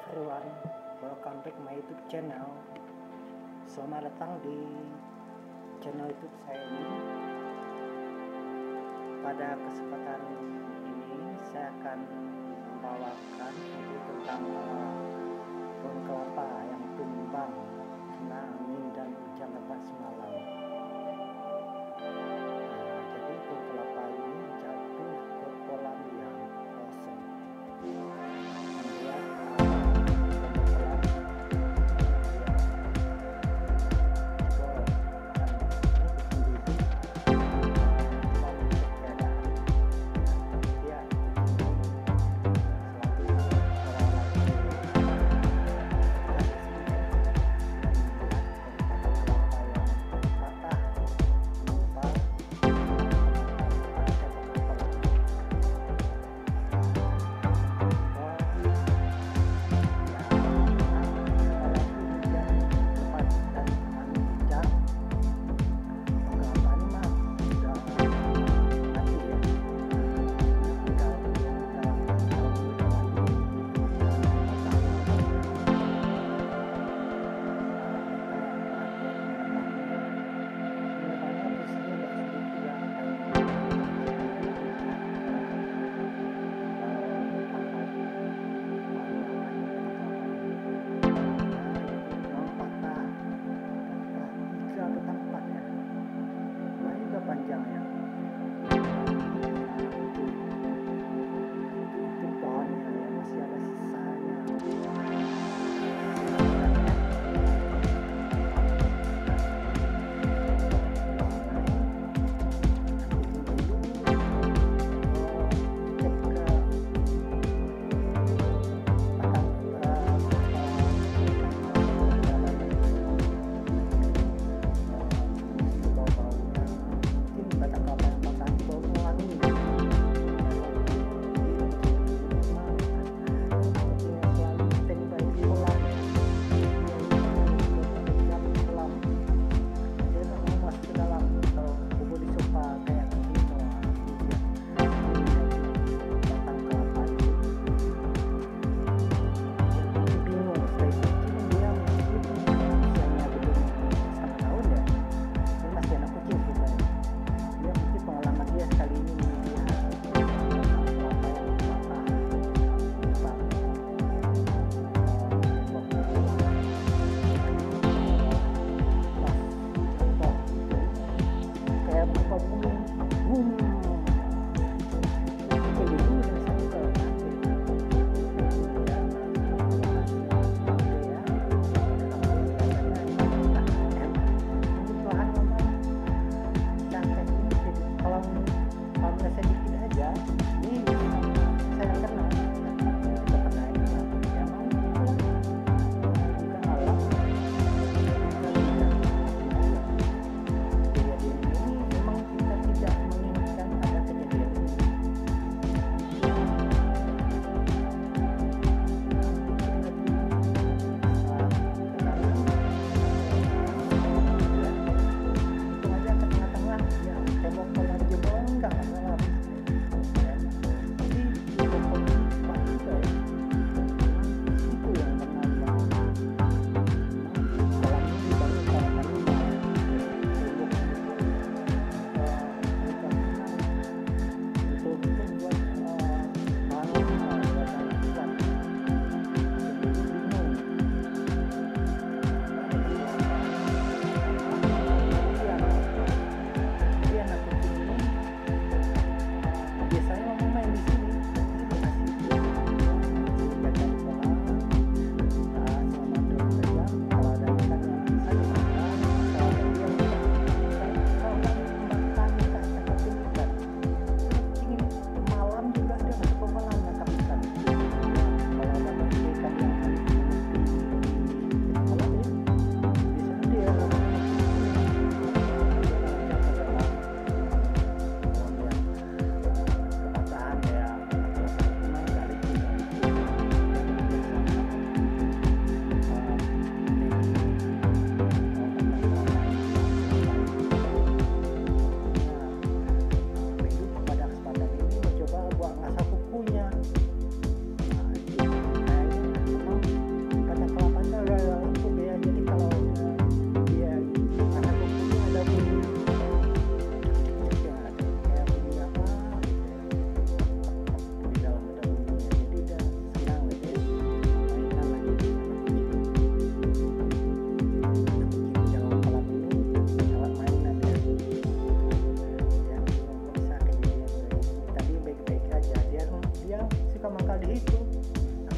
everyone, welcome back my YouTube channel. Selamat datang di channel YouTube saya ini. Pada kesempatan ini saya akan membawakan video tentang pohon kelapa yang tumbang kena angin dan hujan lebat semalam. Jadi pohon kelapa ini jatuh ke kolam yang kosong.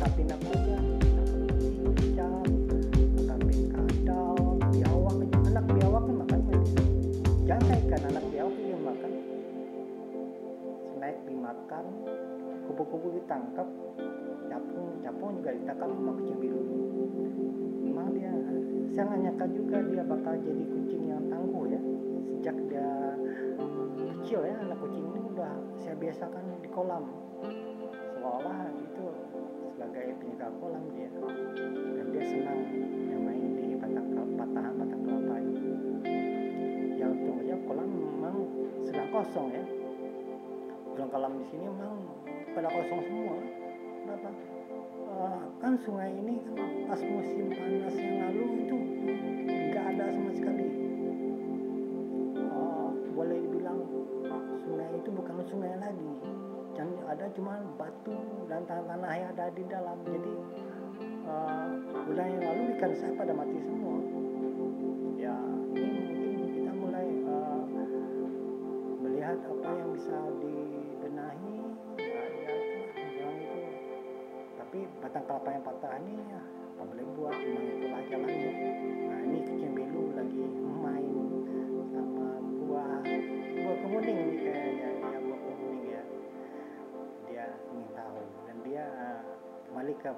nangkapin apa aja, nangkapin cincang, nangkapin kadal, biawak aja. Anak biawak kan makan jangan ikan, anak biawak dia makan, snack dimakan, kupu-kupu ditangkap, capung juga ditangkap sama kucing biru. Memang dia, saya nggak nyangka juga dia bakal jadi kucing yang tangguh ya. Sejak dia kecil ya, anak kucing ini udah saya biasakan di kolam, seolah itu sebagai penjaga kolam dia, dan dia senang yang main di patahan kelapa itu. Ya untung aja kolam memang sedang kosong ya. Kolam di sini memang pada kosong semua. Kenapa? Kan sungai ini kan pas musim panas yang lalu itu nggak ada sama sekali. Boleh dibilang sungai itu bukan sungai lagi, dan ada cuma batu dan tanah yang ada di dalam. Jadi bulan yang lalu ikan saya pada mati semua. Ya ini mungkin kita mulai melihat apa yang bisa dibenahi. Ya itulah itu. Tapi batang kelapa yang patah ini ya apa boleh buat, memang itulah jalannya. Nah ini kucing belu lagi main sama buah kemuning nih kayaknya ya, buah kemuning ya. Dia ingin tahu dan dia kembali ke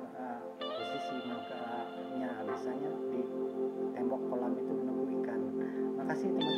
posisi makanya biasanya di tembok kolam itu menunggu ikan. Makasih teman.